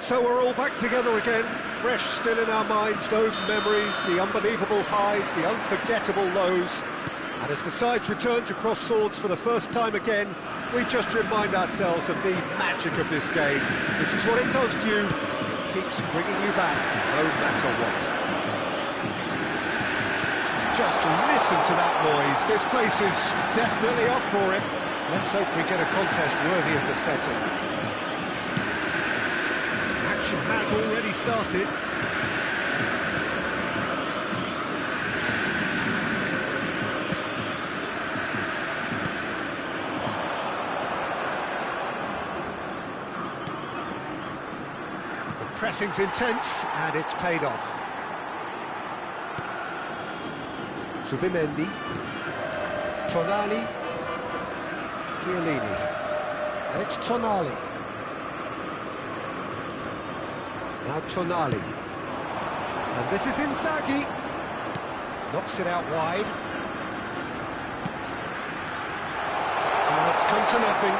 So we're all back together again, fresh still in our minds, those memories, the unbelievable highs, the unforgettable lows. And as the sides return to cross swords for the first time again, we just remind ourselves of the magic of this game. This is what it does to you. It keeps bringing you back, no matter what. Just listen to that noise. This place is definitely up for it. Let's hope we get a contest worthy of the setting. Action has already started. The pressing's intense and it's paid off. Subimendi, Tonali, Chiellini, and it's Tonali. Now Tonali, and this is Inzaghi, knocks it out wide. Now it's come to nothing.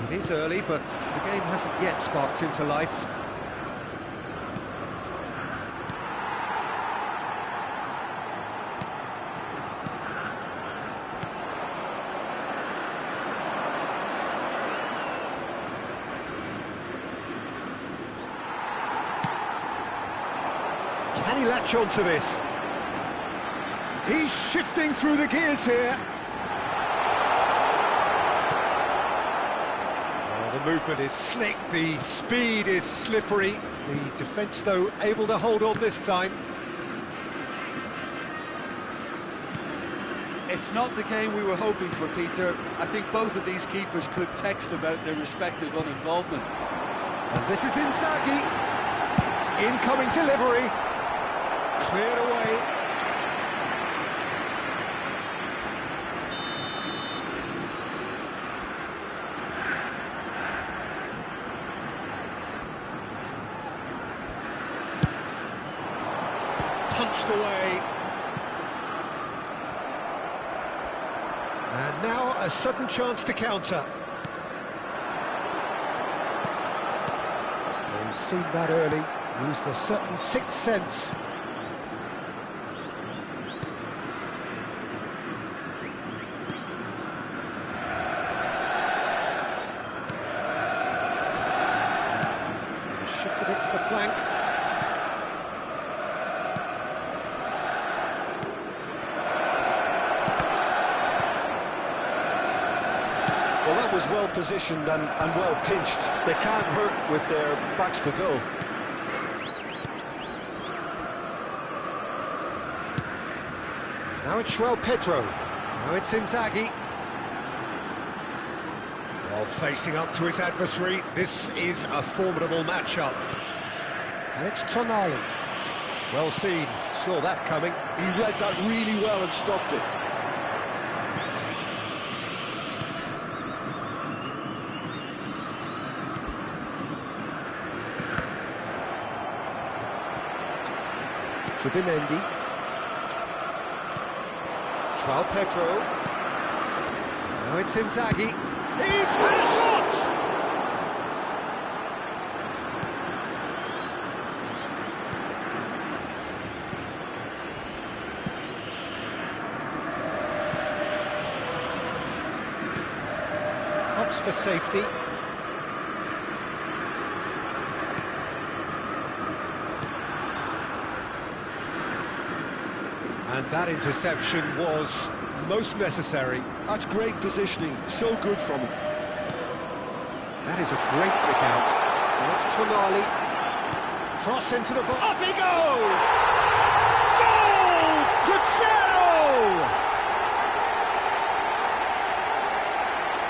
It is early, but the game hasn't yet sparked into life. Can he latch on to this? He's shifting through the gears here. Oh, the movement is slick, the speed is slippery. The defence, though, able to hold on this time. It's not the game we were hoping for, Peter. I think both of these keepers could text about their respective uninvolvement. And this is Inzaghi. Incoming delivery. Cleared away. Punched away. And now a sudden chance to counter. He's seen that early, used a certain sixth sense. Shifted it to the flank. Well, that was well positioned and well pinched. They can't hurt with their backs to goal. Now it's Pedro. Now it's Inzaghi. Well, facing up to his adversary, this is a formidable matchup. And it's Tonali. Well seen, saw that coming. He read that really well and stopped it. Subimendi. Pedro. Now it's Inzaghi. He's had a shot! Opts for safety. And that interception was most necessary. That's great positioning, so good from him. That is a great kick out. And it's Tonali. Cross into the box. Up he goes! Goal! Cruzeiro!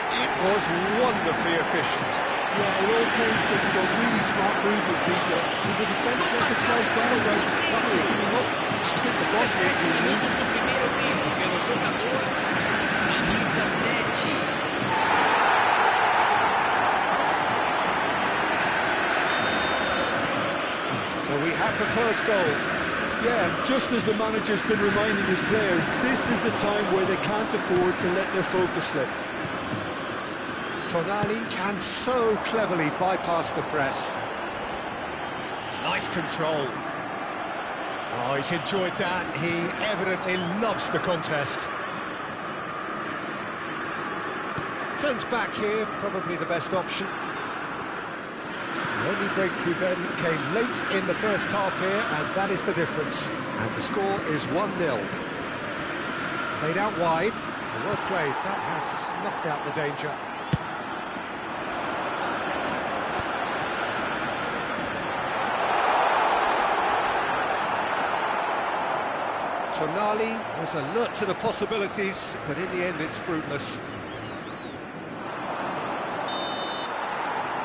It was wonderfully efficient. Yeah, it all came from some really smart movement, Peter. With the defence let themselves down right after coming up. I think the boss won't be released. So we have the first goal. Yeah, just as the manager's been reminding his players, this is the time where they can't afford to let their focus slip. Tonali can so cleverly bypass the press. Nice control. Oh, he's enjoyed that. He evidently loves the contest. Turns back here, probably the best option. The only breakthrough then came late in the first half here, and that is the difference. And the score is 1-0. Played out wide. Well played. That has snuffed out the danger. Tonali was alert to the possibilities, but in the end it's fruitless.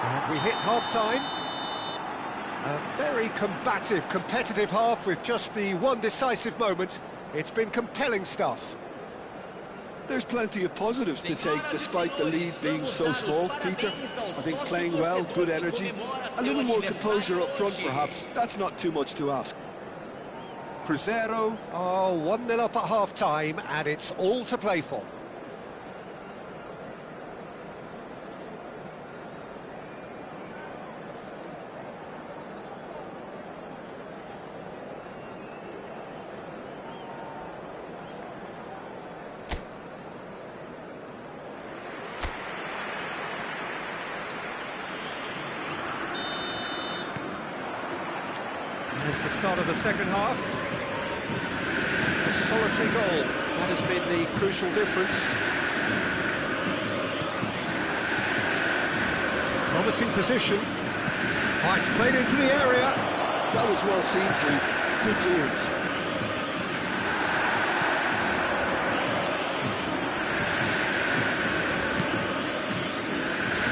And we hit half-time. A very combative, competitive half with just the one decisive moment. It's been compelling stuff. There's plenty of positives to take despite the lead being so small, Peter. I think playing well, good energy, a little more composure up front perhaps. That's not too much to ask. Cruzeiro are 1-0 up at half-time, and it's all to play for. There's the start of the second half. A solitary goal. That has been the crucial difference. It's a promising position. Oh, it's played into the area. That was well seen too. Good clearance.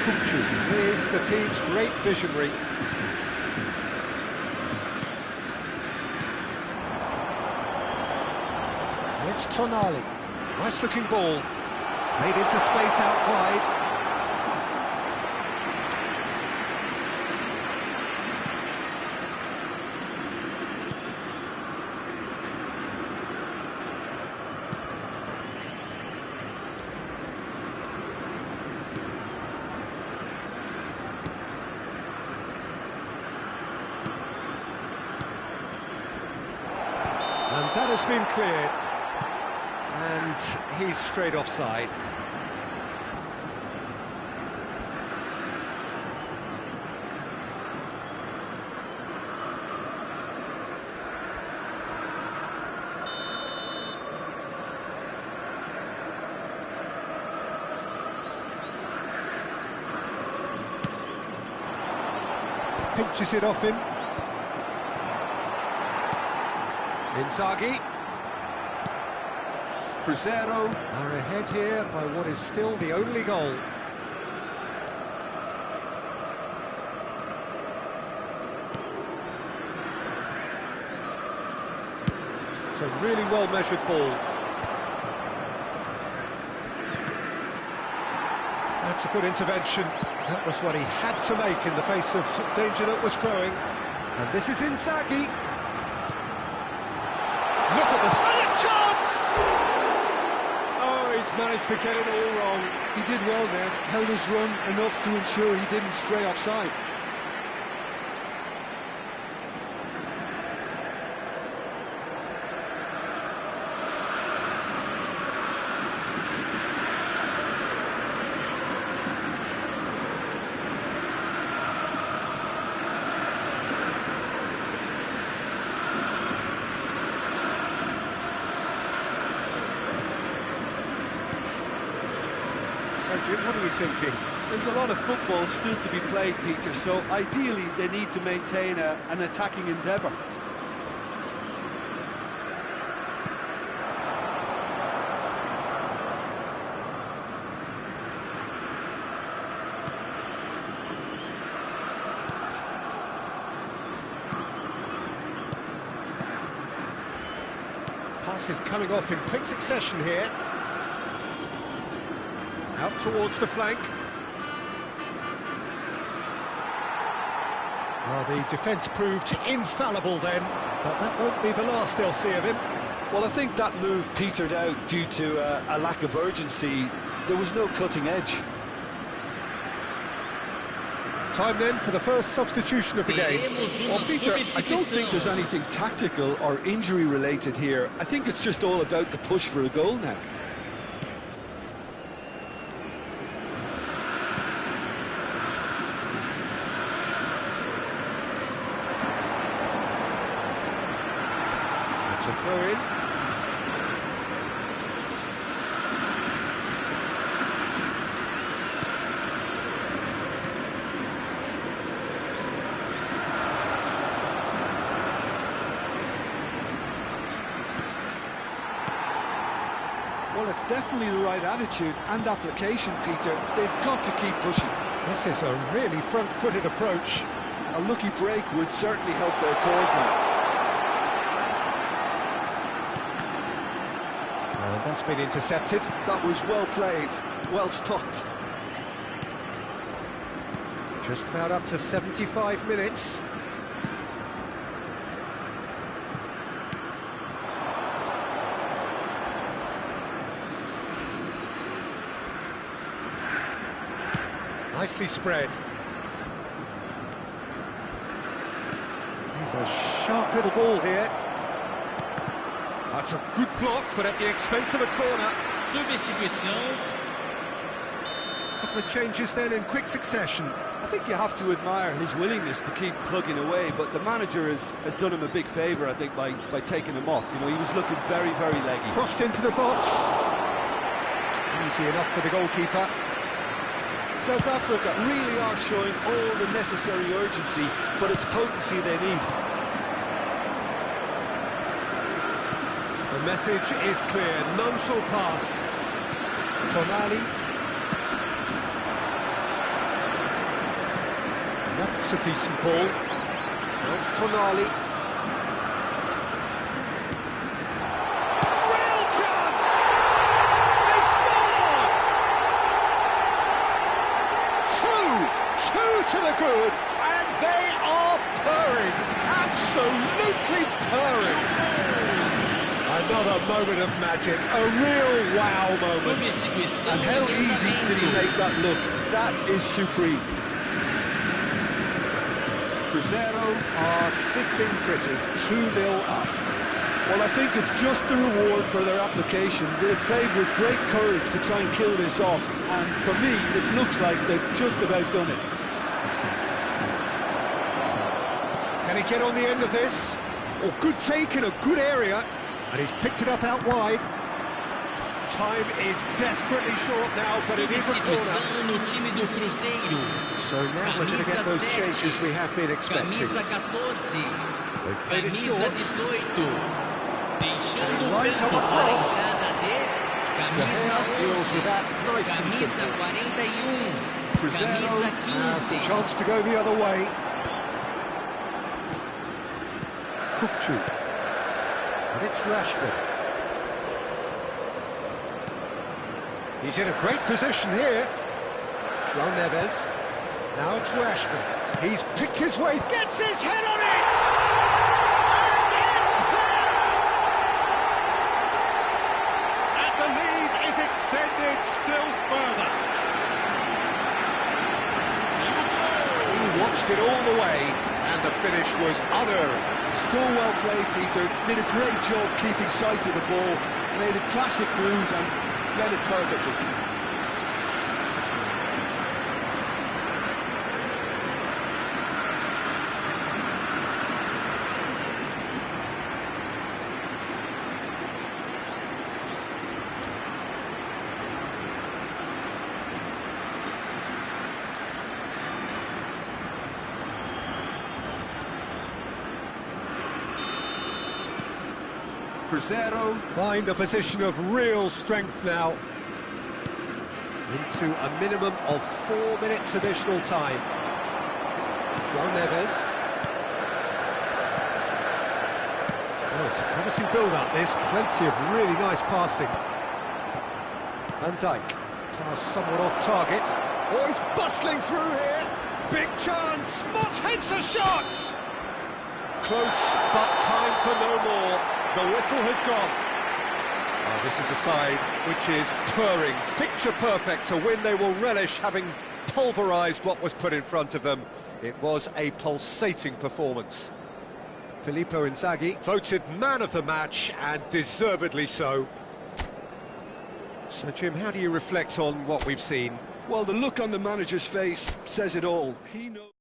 Kuchu is the team's great visionary. And it's Tonali. Nice looking ball. Played into space out wide. And that has been cleared. And he's straight offside. Pinches it off him. Inzaghi. Cruzeiro are ahead here by what is still the only goal. It's a really well-measured ball. That's a good intervention. That was what he had to make in the face of danger that was growing. And this is Inzaghi. Look at this chance! Oh, he's managed to get it all wrong. He did well there, held his run enough to ensure he didn't stray offside. Jim, what are you thinking? There's a lot of football still to be played, Peter, so ideally they need to maintain an attacking endeavour. Pass is coming off in quick succession here. Out towards the flank. Well, the defence proved infallible then, but that won't be the last they'll see of him. Well, I think that move petered out due to a lack of urgency. There was no cutting edge. Time then for the first substitution of the game. Well, Peter, I don't think there's anything tactical or injury-related here. I think it's just all about the push for a goal now. It's a throw-in. Well, it's definitely the right attitude and application, Peter. They've got to keep pushing. This is a really front-footed approach. A lucky break would certainly help their cause now. And that's been intercepted. That was well played, well stopped. Just about up to 75 minutes. Nicely spread. He's a sharp little ball here. That's a good block, but at the expense of a corner. Substituição. Couple of changes then in quick succession. I think you have to admire his willingness to keep plugging away, but the manager has done him a big favour, I think, by taking him off. You know, he was looking very, very leggy. Crossed into the box. Easy enough for the goalkeeper. South Africa really are showing all the necessary urgency, but it's potency they need. The message is clear, none shall pass. Tonali. That's a decent ball. Now it's Tonali. Real chance! They've scored! Two to the good, and they are purring, absolutely purring. Another moment of magic, a real wow moment. And how easy did he make that look? That is supreme. Cruzeiro are sitting pretty, 2-0 up. Well, I think it's just the reward for their application. They've played with great courage to try and kill this off, and for me, it looks like they've just about done it. Can he get on the end of this? Oh, good take in a good area, and he's picked it up out wide. Time is desperately short now, but it is a corner. No time do Cruzeiro. So now we're going to get those changes we have been expecting. Camisa 14. They've played it short. Camisa 18. Deixando o Lines campo up para a across. entrada de camisa Deals with that 11, nice and camisa simple. 41, Cruzeiro has the camisa 15. chance to go the other way. Kukchu. And it's Rashford. He's in a great position here. João Neves. Now it's Rashford. He's picked his way, gets his head on it! And it's there! And the lead is extended still further. He watched it all the way, and the finish was unerring. So well played, Peter. Did a great job keeping sight of the ball. Made a classic move and read it perfectly. Cruzeiro find a position of real strength now. Into a minimum of 4 minutes additional time. João Neves. Oh, it's a promising build-up, this. Plenty of really nice passing. Van Dijk. Pass somewhat off target. Oh, he's bustling through here. Big chance, Moss heads a shot! Close, but time for no more. The whistle has gone. This is a side which is purring, picture perfect, a win they will relish, having pulverised what was put in front of them. It was a pulsating performance. Filippo Inzaghi voted man of the match, and deservedly so. So, Jim, how do you reflect on what we've seen? Well, the look on the manager's face says it all. He knows.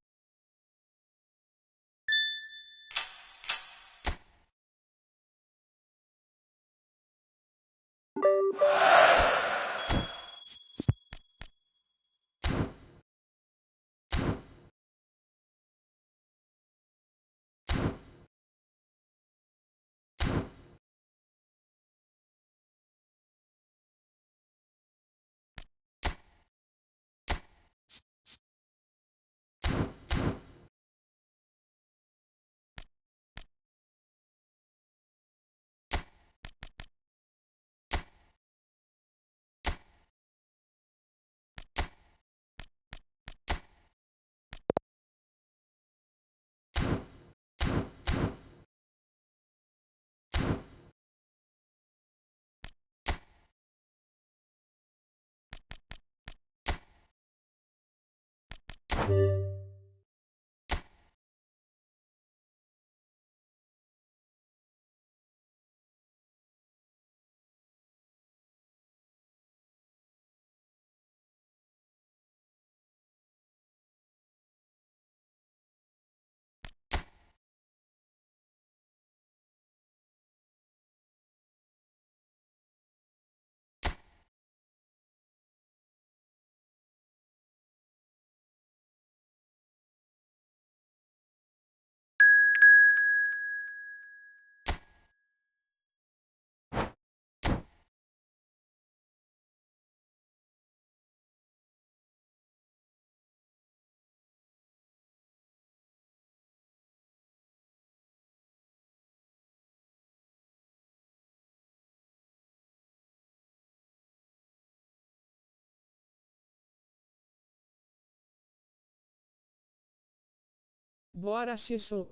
Bora, Xixu.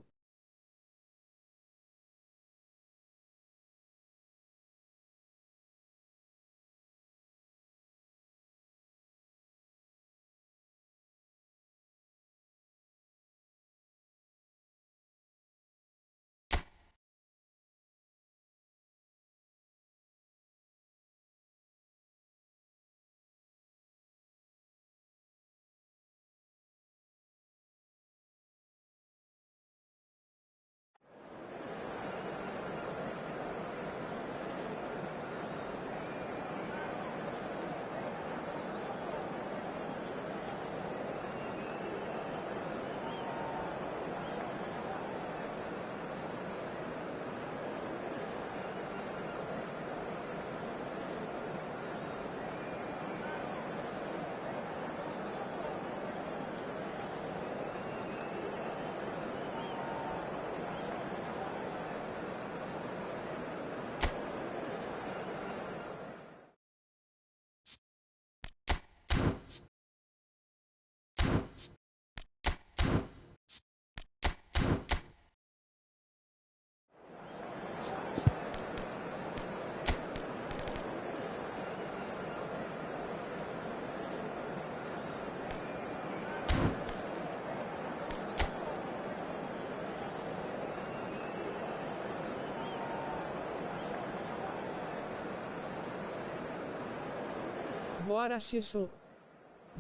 Bora, Xixu.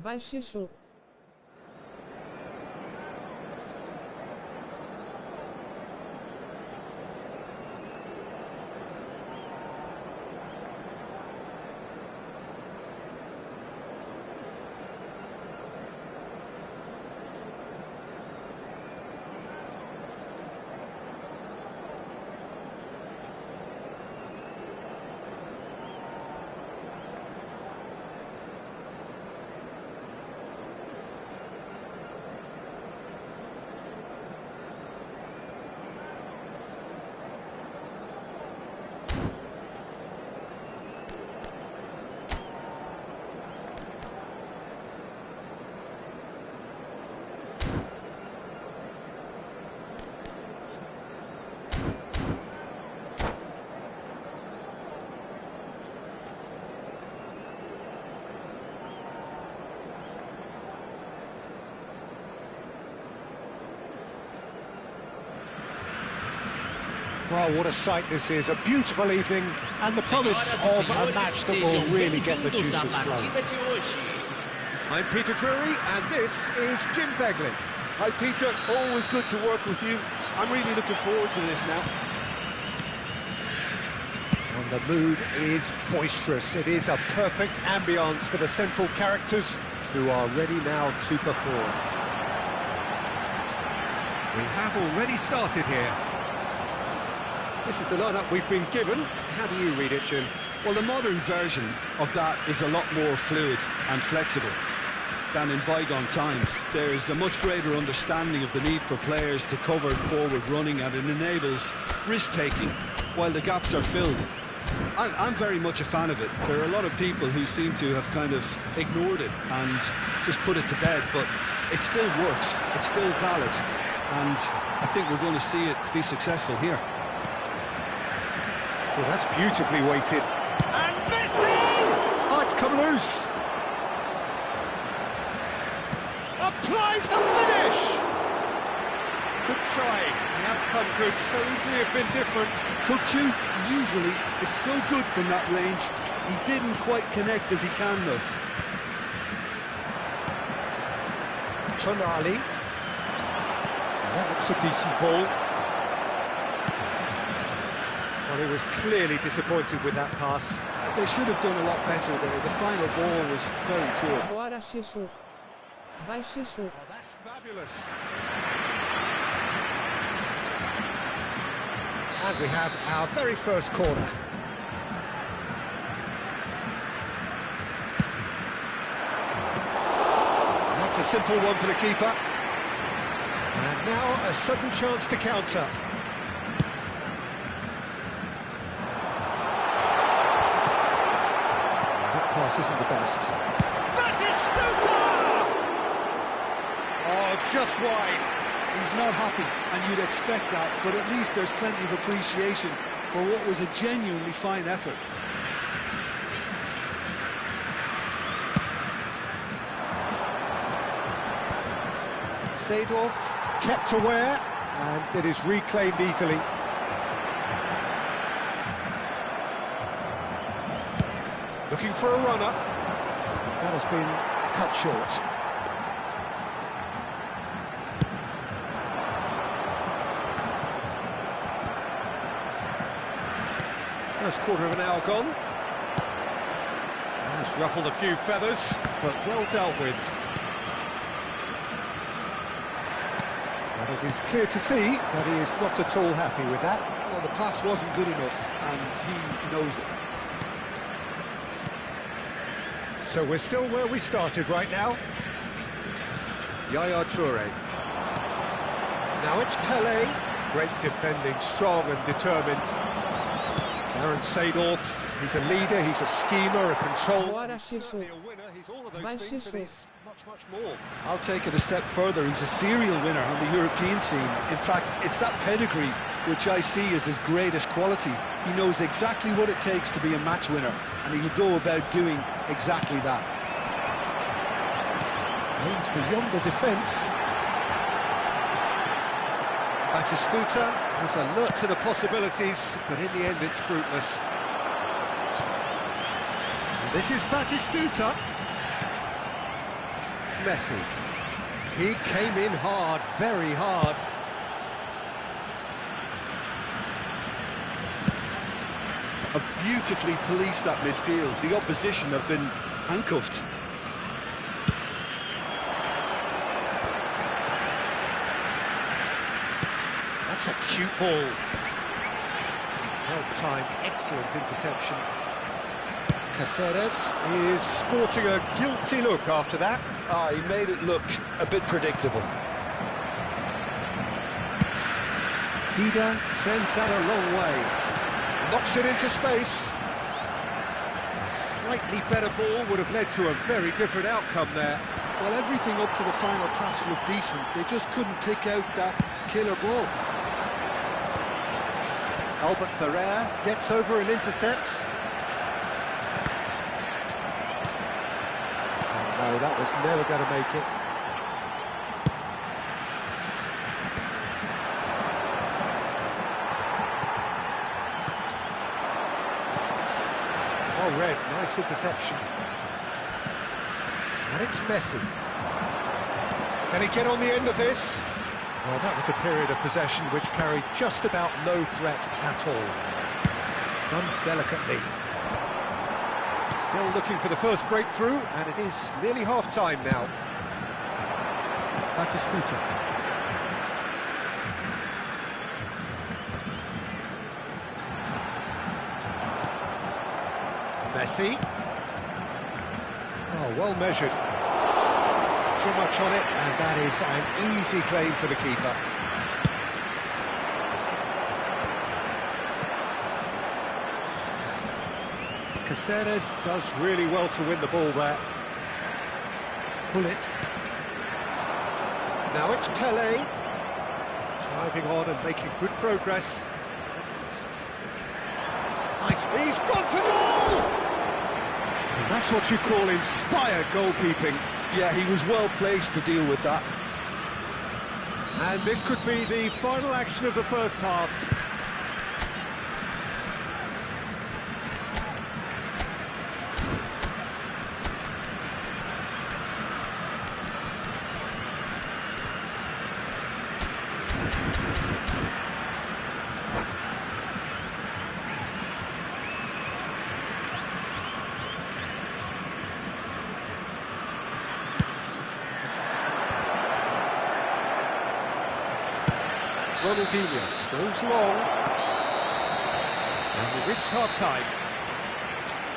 Vai, Xixu. Well, what a sight this is, a beautiful evening, and the promise of a match that will really get the juices flowing. I'm Peter Drury, and this is Jim Beglin. Hi Peter, always good to work with you. I'm really looking forward to this now. And the mood is boisterous. It is a perfect ambience for the central characters who are ready now to perform. We have already started here. This is the lineup we've been given. How do you read it, Jim? Well, the modern version of that is a lot more fluid and flexible than in bygone times. There's a much greater understanding of the need for players to cover forward running, and it enables risk-taking while the gaps are filled. I'm very much a fan of it. There are a lot of people who seem to have kind of ignored it and just put it to bed, but it still works, it's still valid, and I think we're going to see it be successful here. Well, that's beautifully weighted. And Messi! Oh, it's come loose. Applies the finish! Good trying. The outcome could so easily have been different. Could you? Usually is so good from that range. He didn't quite connect as he can, though. Tonali. That looks a decent ball. Well, he was clearly disappointed with that pass. They should have done a lot better there. The final ball was very poor. Bora, Xixu. Vai, Xixu. Well, that's fabulous. And we have our very first corner. And that's a simple one for the keeper. And now a sudden chance to counter. That pass isn't the best. Batistuta! Oh, just wide. He's not happy, and you'd expect that, but at least there's plenty of appreciation for what was a genuinely fine effort. Seedorf kept aware, and it is reclaimed easily. Looking for a runner. That has been cut short. First quarter of an hour gone. That's ruffled a few feathers, but well dealt with. But it is clear to see that he is not at all happy with that. Well, the pass wasn't good enough, and he knows it. So we're still where we started right now. Yaya Toure. Now it's Pelé. Great defending, strong and determined. Aaron Seedorf, he's a leader, he's a schemer, a controller. Bora, He's Xixu. certainly a winner, he's all of those Vai, things, and Xixu. he's much more. I'll take it a step further. He's a serial winner on the European scene. In fact, it's that pedigree which I see as his greatest quality. He knows exactly what it takes to be a match winner, and he'll go about doing exactly that. Aims beyond the defence. Batistuta is alert to the possibilities, but in the end it's fruitless. And this is Batistuta. Messi. He came in hard, very hard. Have beautifully policed that midfield. The opposition have been handcuffed. That's a cute ball. Well timed, excellent interception. Caceres is sporting a guilty look after that. Ah, he made it look a bit predictable. Dida sends that a long way. Knocks it into space. A slightly better ball would have led to a very different outcome there. Well, everything up to the final pass looked decent. They just couldn't pick out that killer ball. Albert Ferrer gets over and intercepts. Oh no, that was never going to make it. Nice interception. And it's Messi. Can he get on the end of this? Well, that was a period of possession which carried just about no threat at all. Done delicately. Still looking for the first breakthrough, and it is nearly half-time now. Batistuta. Messi. Oh, well measured. Too much on it, and that is an easy claim for the keeper. Caceres does really well to win the ball there. Pull it. Now it's Pelé. Driving on and making good progress. Nice, he's gone for goal! And that's what you call inspired goalkeeping. Yeah, he was well placed to deal with that. And this could be the final action of the first half. Ronaldinho goes long, and we've reached half-time.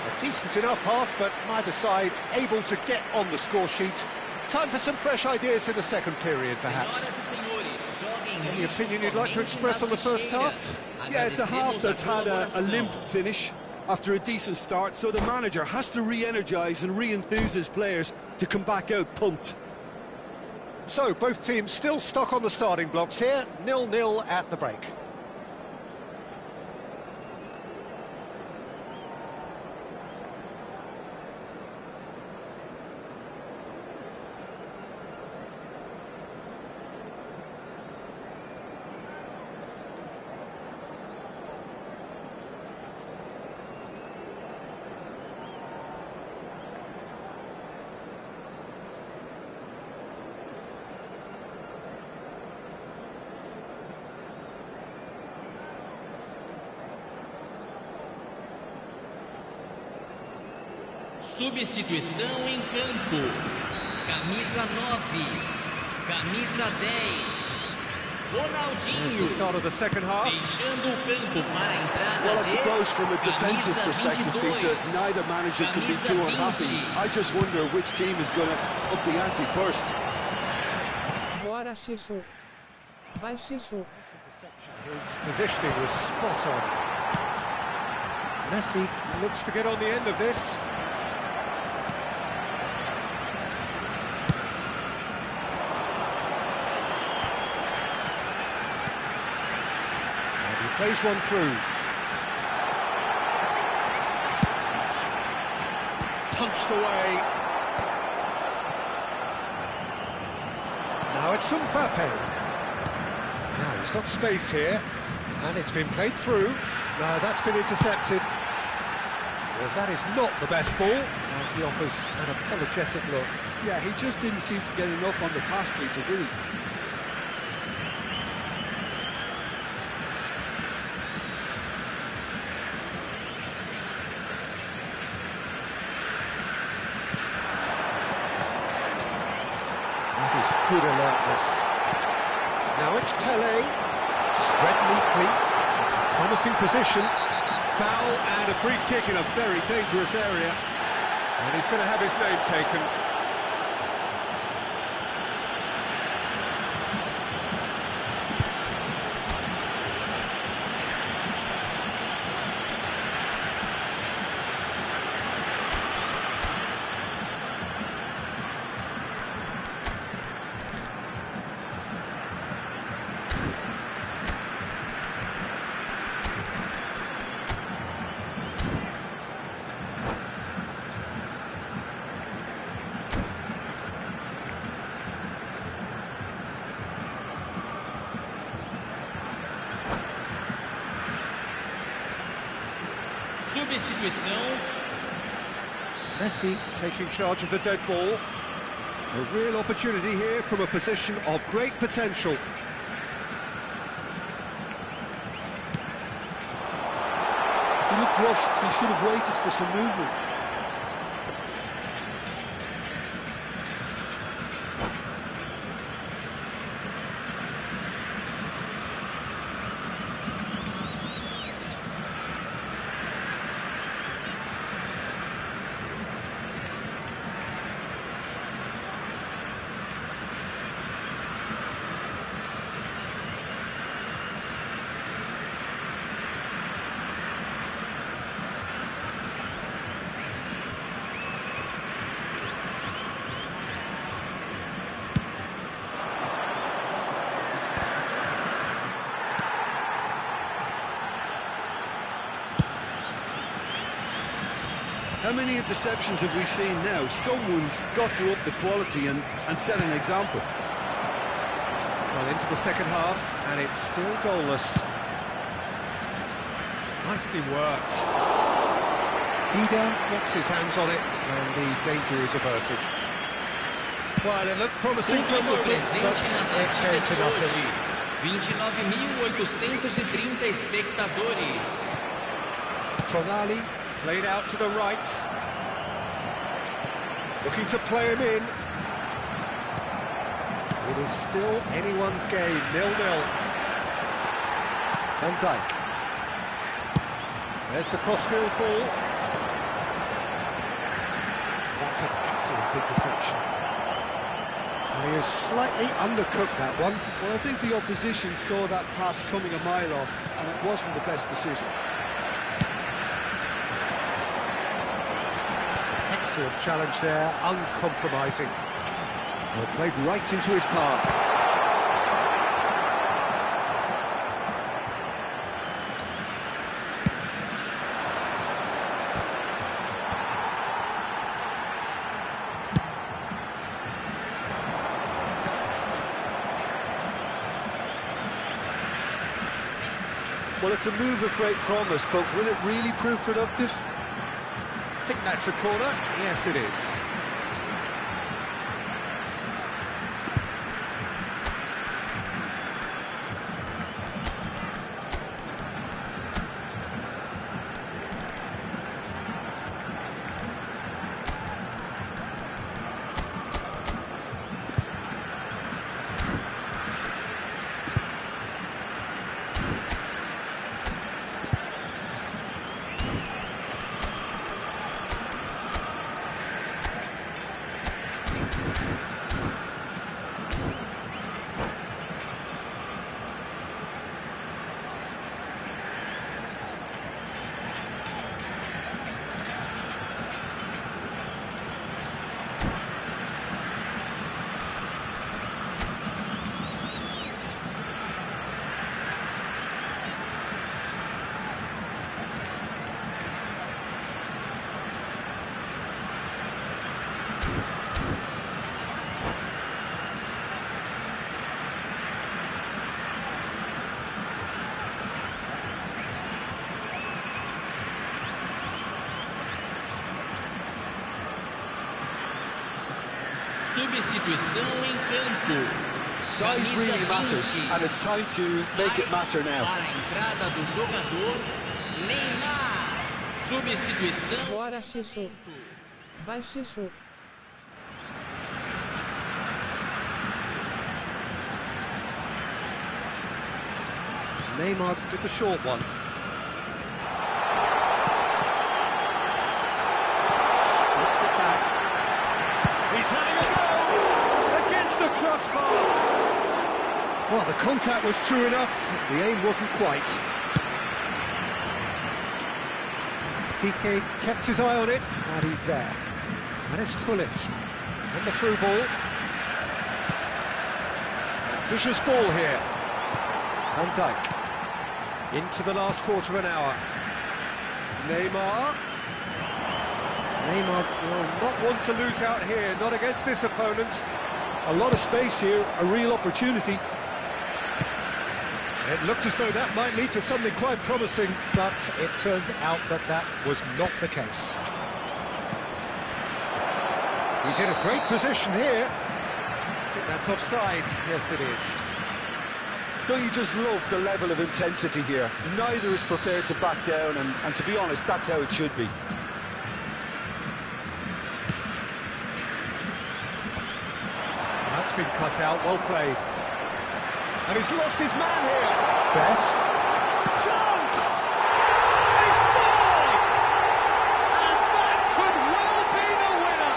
A decent enough half, but neither side able to get on the score sheet. Time for some fresh ideas in the second period, perhaps. Any opinion you'd like to express on the first half? Yeah, it's a half that's had a limp finish after a decent start, so the manager has to re-energise and re-enthuse his players to come back out pumped. So, both teams still stuck on the starting blocks here, 0-0 at the break. Substituição em campo. Camisa 9. Camisa 10. Here's the start of the second half. Deixando o campo para a entrada. Well, I suppose from a defensive perspective, Peter, neither manager can be too unhappy. I just wonder which team is going to up the ante first. Bora, Xixu. Vai, Xixu. His positioning was spot on. Messi looks to get on the end of this. Plays one through. Punched away. Now it's Mbappe. Now he's got space here, and it's been played through. No, that's been intercepted. Well, that is not the best ball, and he offers an apologetic look. Yeah, he just didn't seem to get enough on the task, Peter, did he? Good alertness. Now it's Pelé, spread neatly. It's a promising position. Foul and a free kick in a very dangerous area. And he's going to have his name taken. Substituição. Messi taking charge of the dead ball. A real opportunity here from a position of great potential. He looked rushed. He should have waited for some movement. How many interceptions have we seen now? Someone's got to up the quality and set an example. Well, into the second half, and it's still goalless. Nicely worked. Dida gets his hands on it, and the danger is averted. Well, it looked promising for a moment, but it came to nothing. 29.830 espectadores. Tonali played out to the right. Looking to play him in. It is still anyone's game, 0-0. Van Dijk. There's the crossfield ball. That's an excellent interception. And he has slightly undercooked that one. Well, I think the opposition saw that pass coming a mile off, and it wasn't the best decision. Excellent challenge there, uncompromising. Well, played right into his path. Well, it's a move of great promise, but will it really prove productive? I think that's a corner. Yes, it is. Substituição em campo. Size really matters, and it's time to make it matter now. Para a entrada do jogador Neymar. Substituição. Bora, Xixô. Vai, Xixô. Neymar with the short one. Strips it back. He's having a go! Against the crossbar! Well, the contact was true enough, the aim wasn't quite. Piqué kept his eye on it, and he's there. And it's Gullit. And the through ball. Ambitious ball here. Van Dijk. Into the last quarter of an hour. Neymar. Neymar will not want to lose out here, not against this opponent. A lot of space here, a real opportunity. It looked as though that might lead to something quite promising, but it turned out that that was not the case. He's in a great position here. I think that's offside. Yes, it is. Don't you just love the level of intensity here? Neither is prepared to back down, and to be honest, that's how it should be. That's been cut out, well played. And he's lost his man here. Best. Chance! They scored! And that could well be the winner!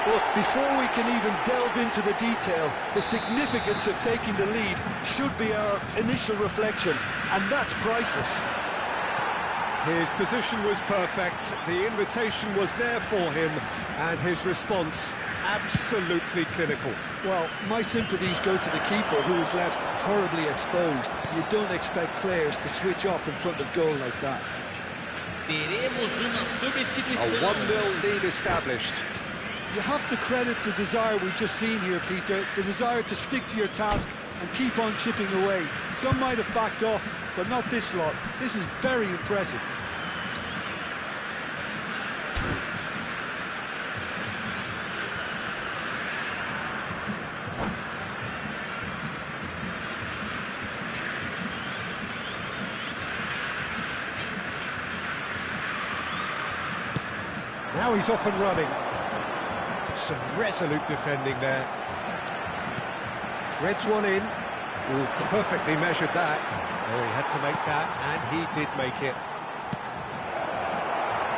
But before we can even delve into the detail, the significance of taking the lead should be our initial reflection, and that's priceless. His position was perfect, the invitation was there for him, and his response absolutely clinical. Well, my sympathies go to the keeper, who is left horribly exposed. You don't expect players to switch off in front of goal like that. Teremos uma substituição. A 1-0 lead established. You have to credit the desire we've just seen here, Peter, the desire to stick to your task and keep on chipping away. Some might have backed off, but not this lot. This is very impressive. Now he's off and running. Some resolute defending there. Threads one in. Ooh, perfectly measured that. Oh, he had to make that, and he did make it.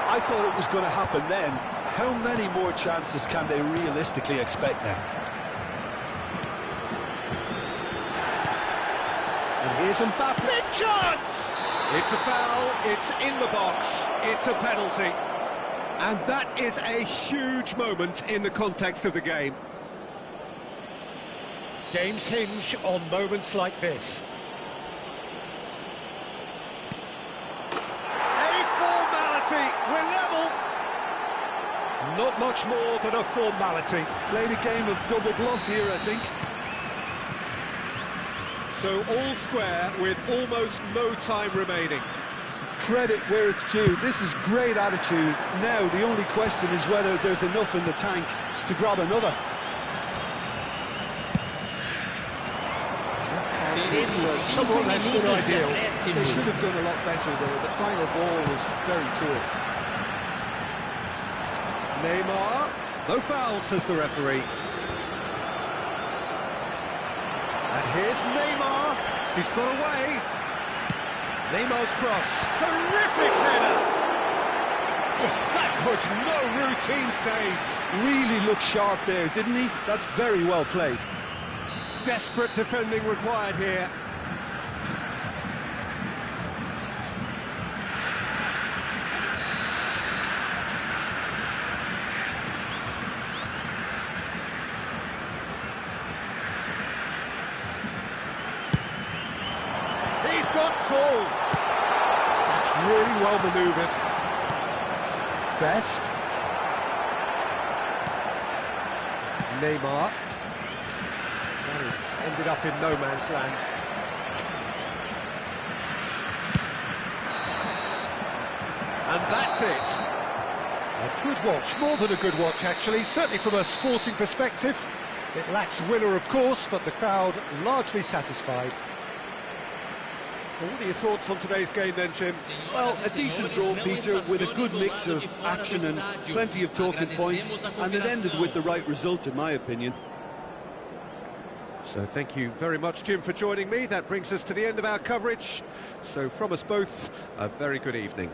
I thought it was going to happen then. How many more chances can they realistically expect now? And here's Mbappe. Big chance! It's a foul, it's in the box, it's a penalty. And that is a huge moment in the context of the game. Games hinge on moments like this. A formality, we're level. Not much more than a formality. Played a game of double bluff here, I think. So all square with almost no time remaining. Credit where it's due. This is great attitude. Now the only question is whether there's enough in the tank to grab another. That pass is somewhat less than ideal. They should have done a lot better there. The final ball was very poor. Neymar. No foul, says the referee. And here's Neymar. He's got away. Neymar's cross. Terrific header. Oh, that was no routine save. Really looked sharp there, didn't he? That's very well played. Desperate defending required here. He's got tall. That's really well manoeuvred. Best. Neymar. That has ended up in no man's land. And that's it. A good watch, more than a good watch actually, certainly from a sporting perspective. It lacks winner of course, but the crowd largely satisfied. What are your thoughts on today's game then, Jim? Well, a decent draw, Peter, with a good mix of action and plenty of talking points, and it ended with the right result, in my opinion. So thank you very much, Jim, for joining me. That brings us to the end of our coverage. So from us both, a very good evening.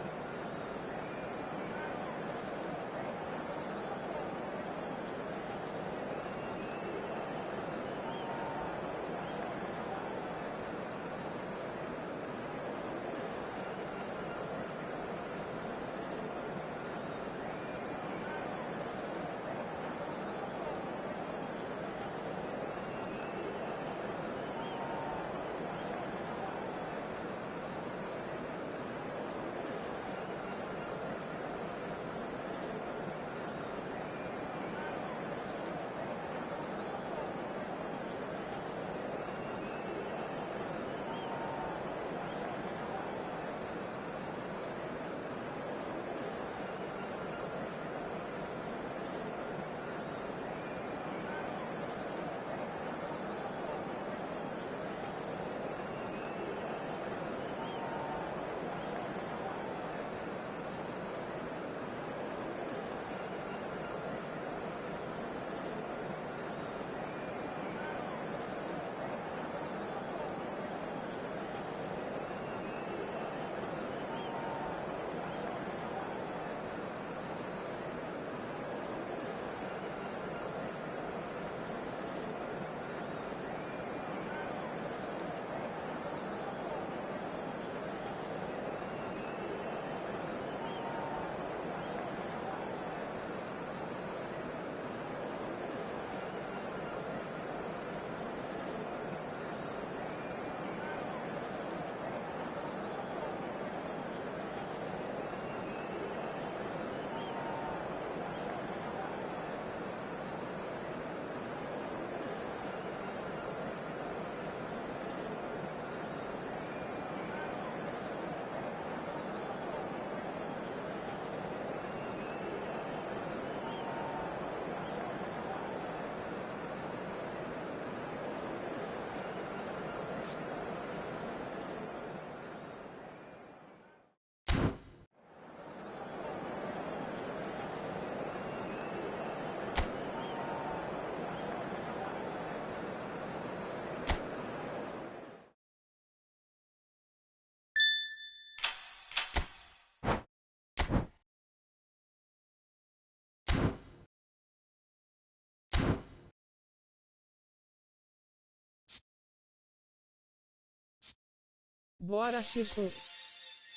Bora Xixu.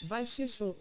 Vai Xixu.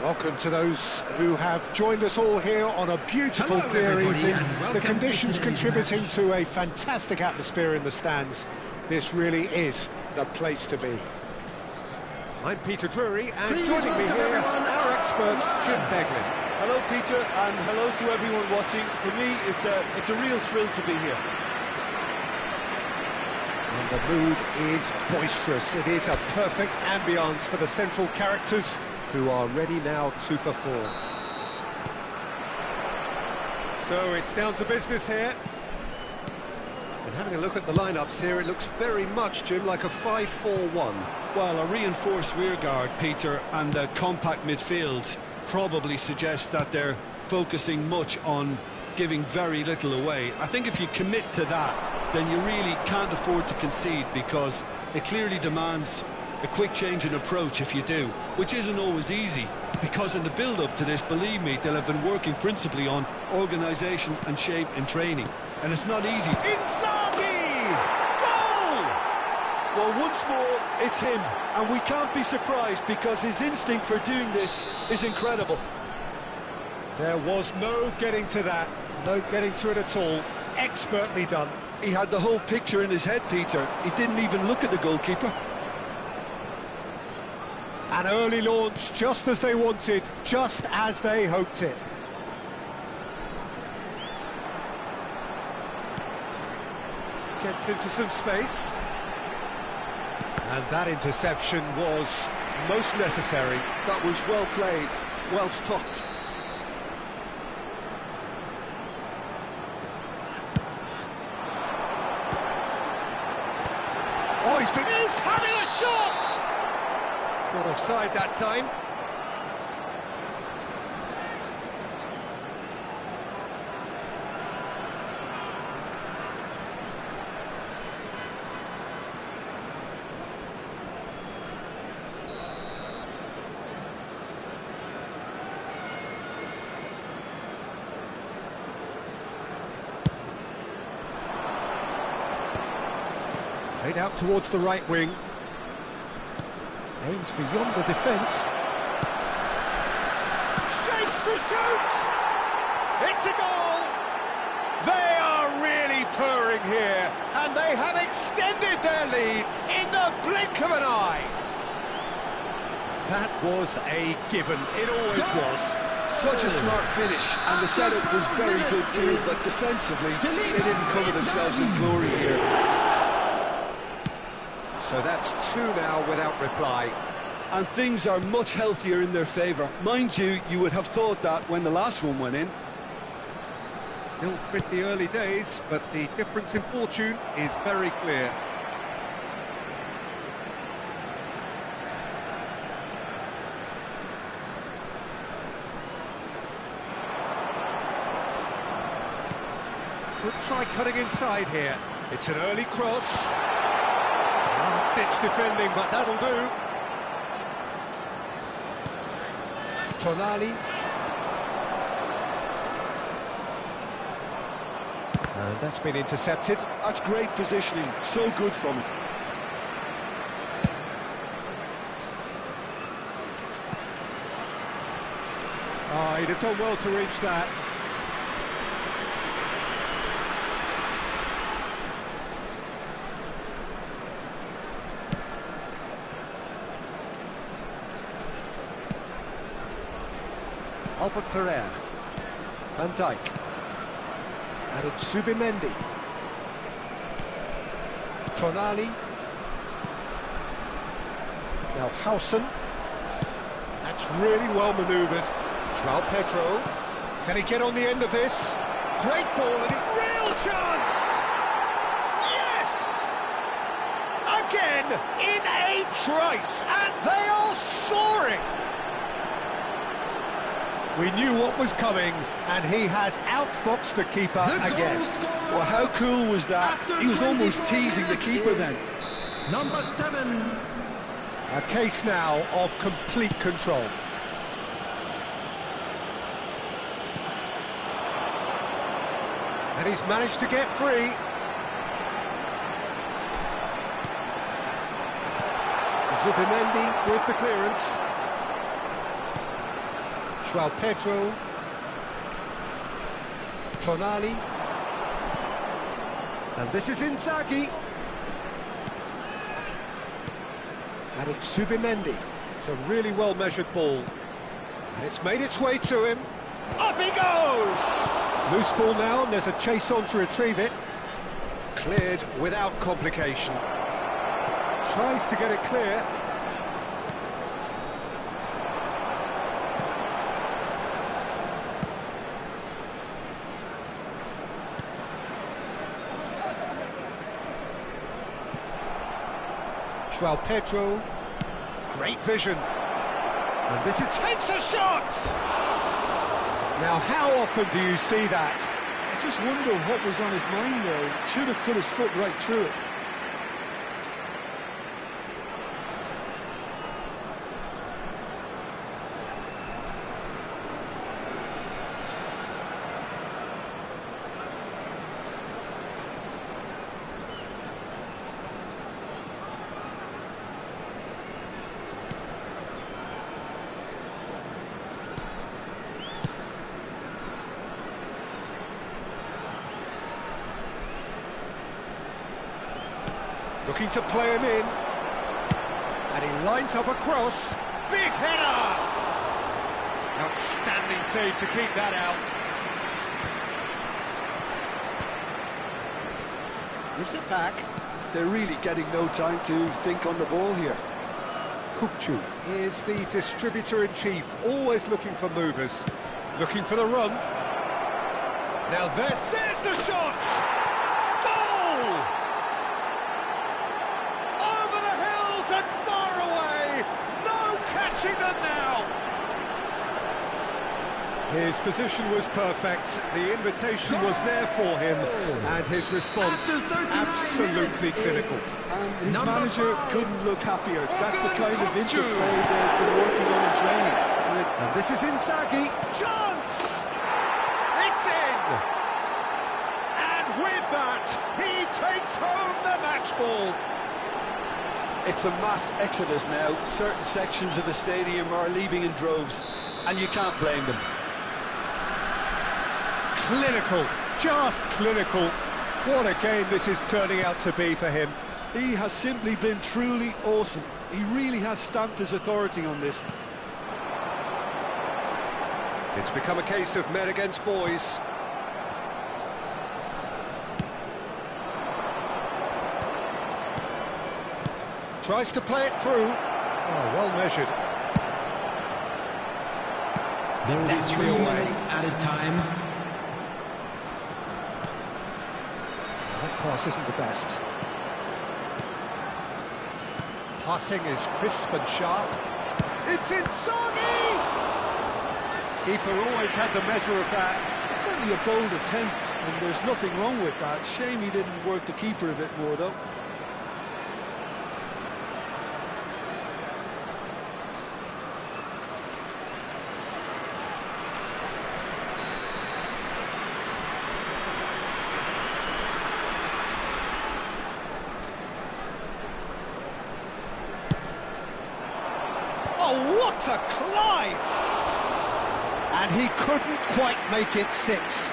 Welcome to those who have joined us all here on a beautiful Hello, clear everybody, evening. and The welcome conditions to today's contributing to a fantastic atmosphere in the stands. This really is the place to be. I'm Peter Drury, and Please joining me welcome here, everyone. our expert, Jim Beglin. Hello, Peter, and hello to everyone watching. For me, it's a real thrill to be here. And the mood is boisterous. It is a perfect ambience for the central characters who are ready now to perform. So it's down to business here. And having a look at the lineups here, it looks very much, Jim, like a 5-4-1. Well, a reinforced rearguard, Peter, and a compact midfield probably suggests that they're focusing much on giving very little away. I think if you commit to that, then you really can't afford to concede, because it clearly demands a quick change in approach if you do, which isn't always easy, because in the build-up to this, believe me, they'll have been working principally on organisation and shape in training, and it's not easy. Inzaghi! Goal! Well, once more, it's him, and we can't be surprised because his instinct for doing this is incredible. There was no getting to that, no getting to it at all. Expertly done. He had the whole picture in his head, Peter. He didn't even look at the goalkeeper. An early launch, just as they wanted, just as they hoped it. Gets into some space. And that interception was most necessary. That was well played, well stopped. Oh, he's having a shot! Not offside that time. Played out towards the right wing. Aimed beyond the defence. Shapes to shoot! It's a goal! They are really purring here, and they have extended their lead in the blink of an eye. That was a given, it always was. Such a smart finish, and the setup was very good too, but defensively, they didn't cover themselves in glory here. So that's two now without reply. And things are much healthier in their favour. Mind you, you would have thought that when the last one went in. Still pretty early days, but the difference in fortune is very clear. Could try cutting inside here. It's an early cross. Last-ditch defending, but that'll do. Tonali. And that's been intercepted. That's great positioning, so good from him. Oh, he'd have done well to reach that. Albert Ferrer, Van Dijk, and it's Subimendi, Tonali, now Howson, that's really well manoeuvred, João Pedro, can he get on the end of this? Great ball and a real chance! Yes! Again, in a trice, and they are soaring! We knew what was coming, and he has outfoxed the keeper again. Well, how cool was that? He was almost teasing the keeper then. Number 7. A case now of complete control. And he's managed to get free. Zubimendi with the clearance. João Pedro, Tonali, and this is Inzaghi, and it's Subimendi. It's a really well-measured ball, and it's made its way to him. Up he goes! Loose ball now, and there's a chase on to retrieve it. Cleared without complication. Tries to get it clear. João Pedro, great vision, and this is takes a shot! Now how often do you see that? I just wonder what was on his mind there. Should have put his foot right through it. Looking to play him in, and he lines up a cross. Big header! Outstanding save to keep that out. Gives it back. They're really getting no time to think on the ball here. Kukçu is the distributor-in-chief, always looking for movers, looking for the run. Now there's the shot! Goal! Over the hills and far away! No catching them now! His position was perfect, the invitation was there for him, and his response absolutely clinical. And his manager couldn't look happier. That's the kind of interplay they've been working on in training. And this is Inzaghi. Chance! It's in! And with that, he takes home the match ball. It's a mass exodus now. Certain sections of the stadium are leaving in droves, and you can't blame them. Clinical, just clinical. What a game this is turning out to be for him. He has simply been truly awesome. He really has stamped his authority on this. It's become a case of men against boys. Tries to play it through. Oh, well measured. There will be 3 away. minutes added time. That pass isn't the best. Passing is crisp and sharp. It's Inzaghi! Keeper always had the measure of that. Certainly a bold attempt, and there's nothing wrong with that. Shame he didn't work the keeper a bit more, though. Oh, what a climb! And he couldn't quite make it 6.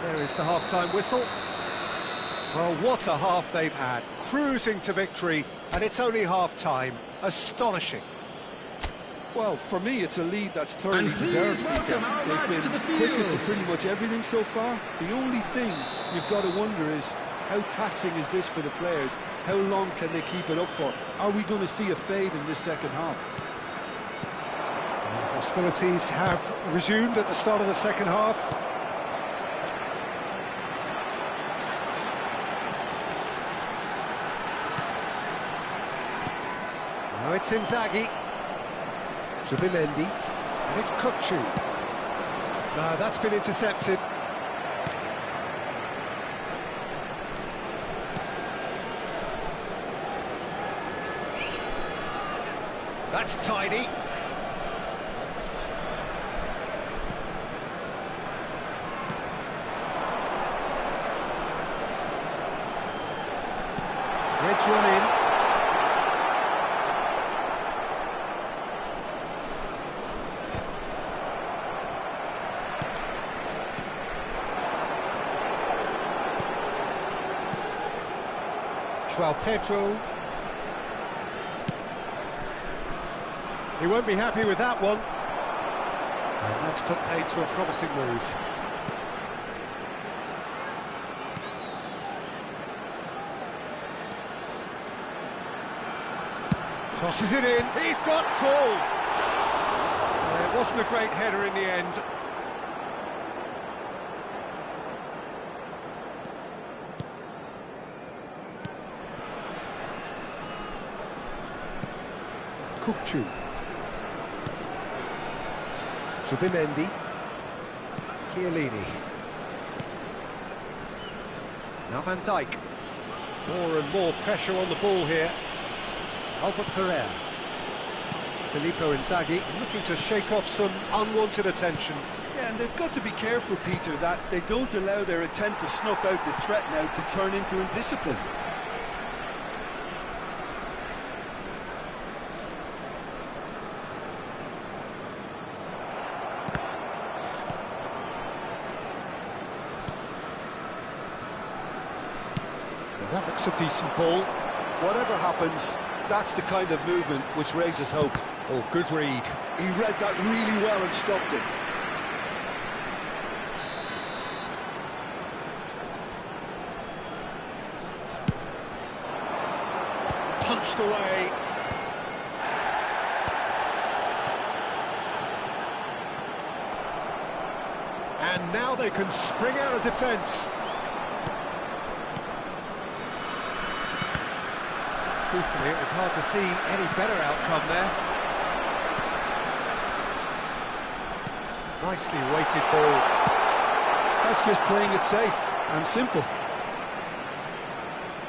There is the half-time whistle. Well, what a half they've had. Cruising to victory, and it's only half-time. Astonishing. Well, for me, it's a lead that's thoroughly And please deserved, welcome Peter. our They've lads been to the quicker to field. pretty much everything so far. The only thing you've got to wonder is, how taxing is this for the players? How long can they keep it up for? Are we going to see a fade in this second half? Hostilities have resumed at the start of the second half. Now it's Inzaghi. Zubimendi. And it's Kukçu. No, that's been intercepted. That's tidy. Threads one in. João Pedro. He won't be happy with that one. And that's put paid to a promising move. Crosses it in. He's got full. It wasn't a great header in the end. Kukçu. Zubimendi. Chiellini. Now Van Dijk. More and more pressure on the ball here. Albert Ferrer. Filippo Inzaghi looking to shake off some unwanted attention. Yeah, and they've got to be careful, Peter, that they don't allow their attempt to snuff out the threat now to turn into indiscipline. Well, that looks a decent ball. Whatever happens, that's the kind of movement which raises hope. Oh, good read. He read that really well and stopped it. Punched away. And now they can spring out of defence. Truthfully, it was hard to see any better outcome there. Nicely weighted ball. That's just playing it safe and simple.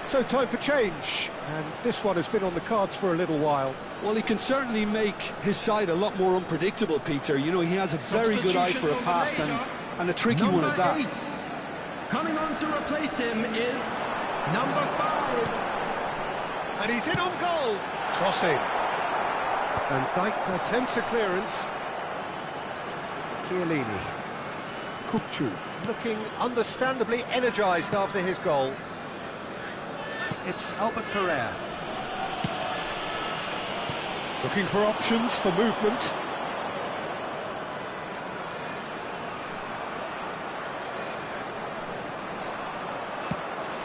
So time for change, and this one has been on the cards for a little while. Well, he can certainly make his side a lot more unpredictable, Peter. You know, he has a very good eye for a pass and a tricky one at that. 8. Coming on to replace him is number 5. And he's in on goal. Crossing. Van Dijk attempts a clearance. Chiellini. Kupchu looking understandably energised after his goal. It's Albert Ferrer. Looking for options for movement.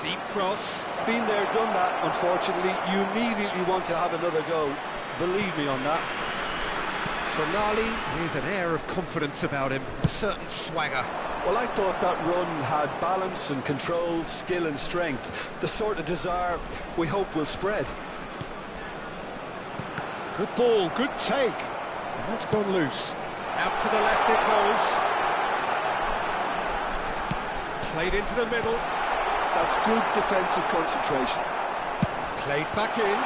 Deep cross. Been there, done that, unfortunately. You immediately want to have another go. Believe me on that. Tonali with an air of confidence about him, a certain swagger. Well, I thought that run had balance and control, skill and strength. The sort of desire we hope will spread. Good ball, good take. And that's gone loose. Out to the left it goes. Played into the middle. That's good defensive concentration. Played back in.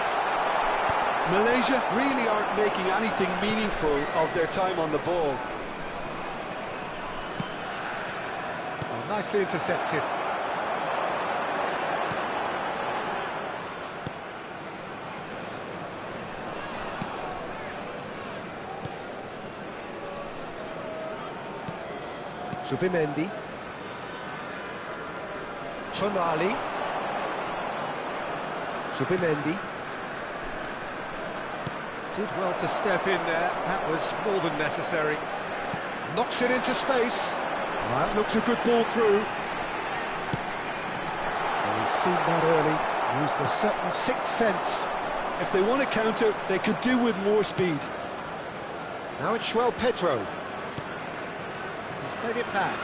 Malaysia really aren't making anything meaningful of their time on the ball. Oh, nicely intercepted. Zubimendi. Tonali. Zubimendi. Did well to step in there, that was more than necessary. Knocks it into space. That looks a good ball through. Well, he's seen that early, used a certain sixth sense. If they want to counter, they could do with more speed. Now it's João Pedro. He's played it back.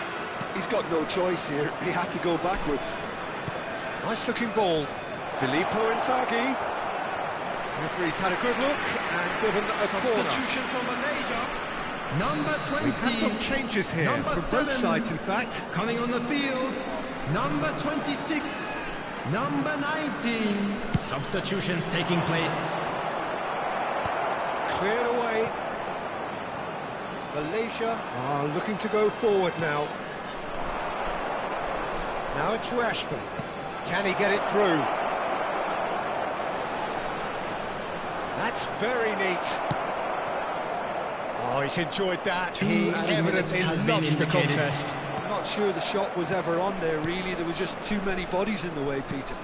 He's got no choice here, he had to go backwards. Nice looking ball. Filippo Inzaghi. Referee's had a good look and given a corner. Substitution from Malaysia. Number 20. We have got changes here Number from both 7. sides, in fact. Coming on the field, number 26, number 19. Substitutions taking place. Cleared away. Malaysia are looking to go forward now. Now it's Rashford. Can he get it through? That's very neat. Oh, he's enjoyed that. He evidently loves the contest. I'm not sure the shot was ever on there, really. There were just too many bodies in the way, Peter.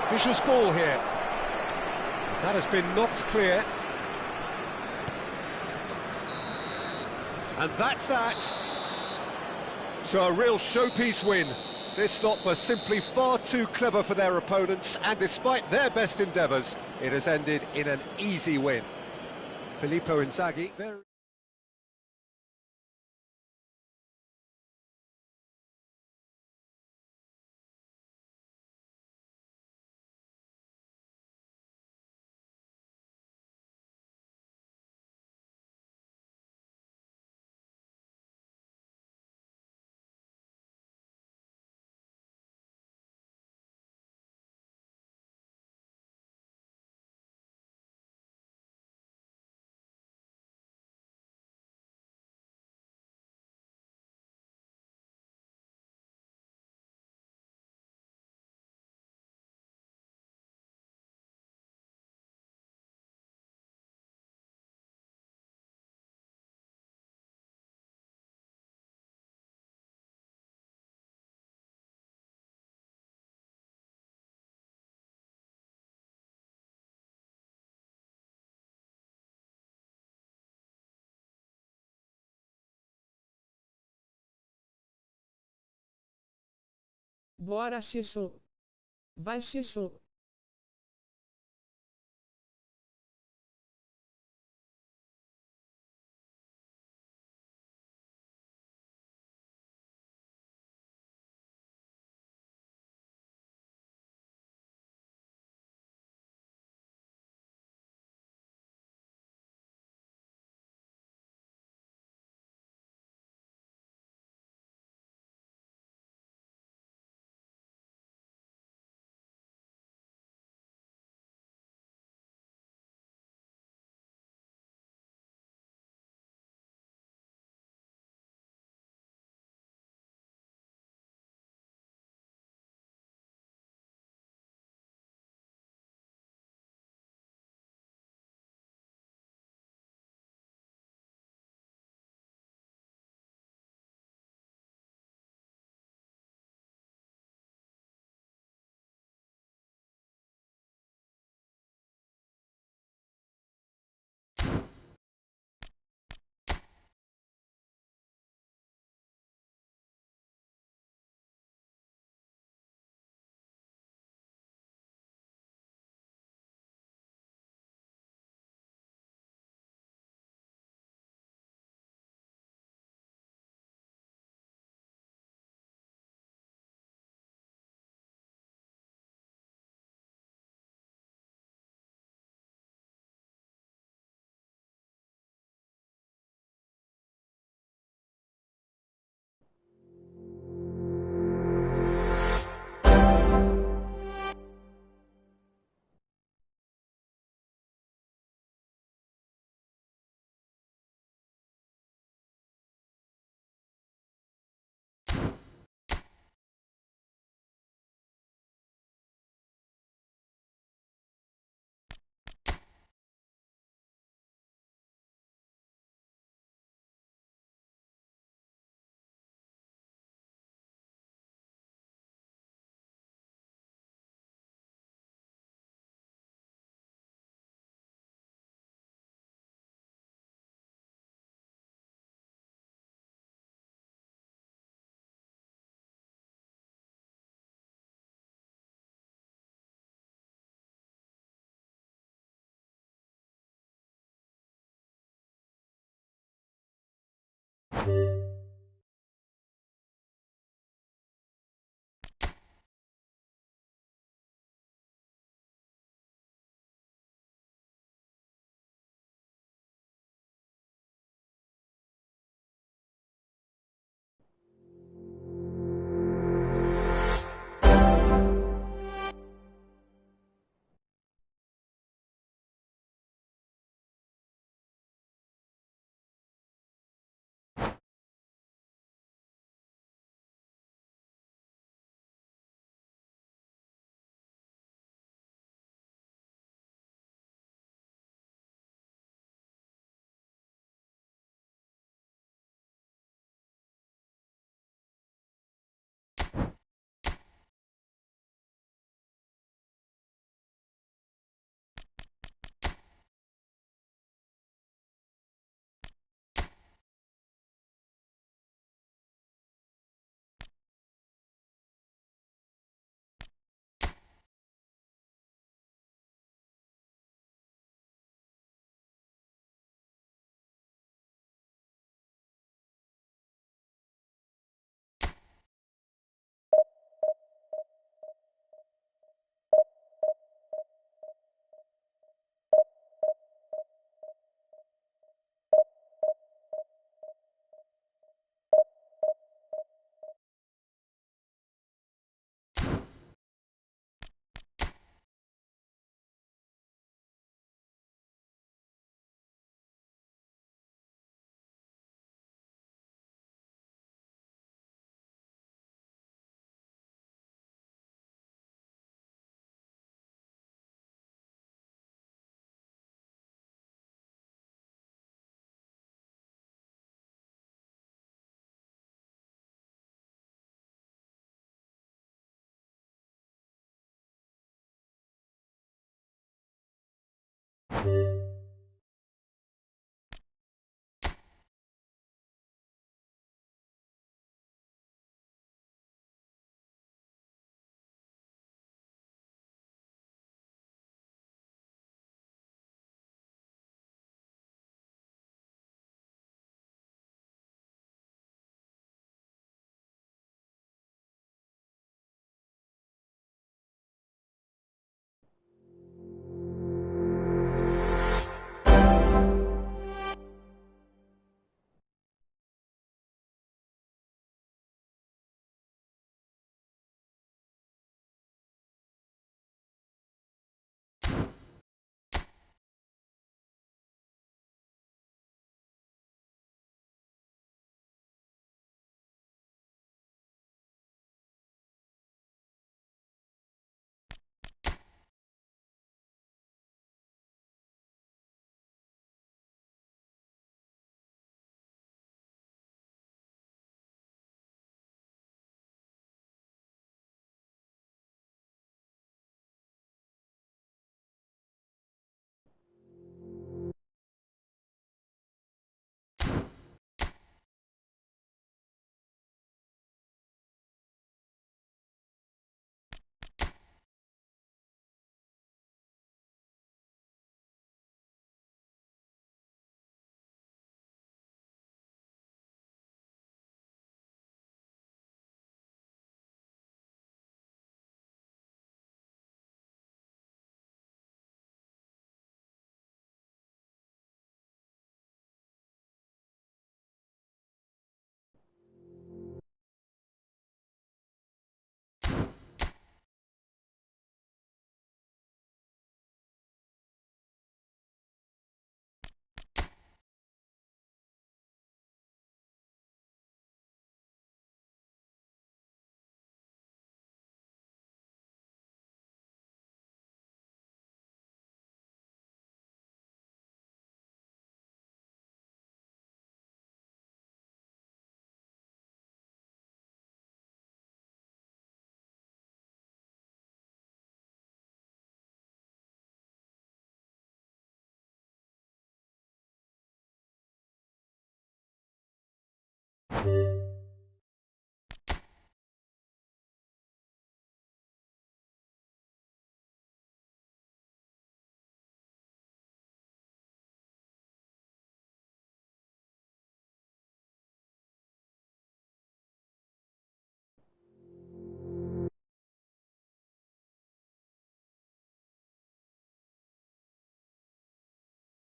Ambitious ball here. That has been knocked clear. And that's that. So a real showpiece win. This lot was simply far too clever for their opponents, and despite their best endeavours, it has ended in an easy win. Filippo Inzaghi, very... Bora, Xixu. Vai, Xixu. you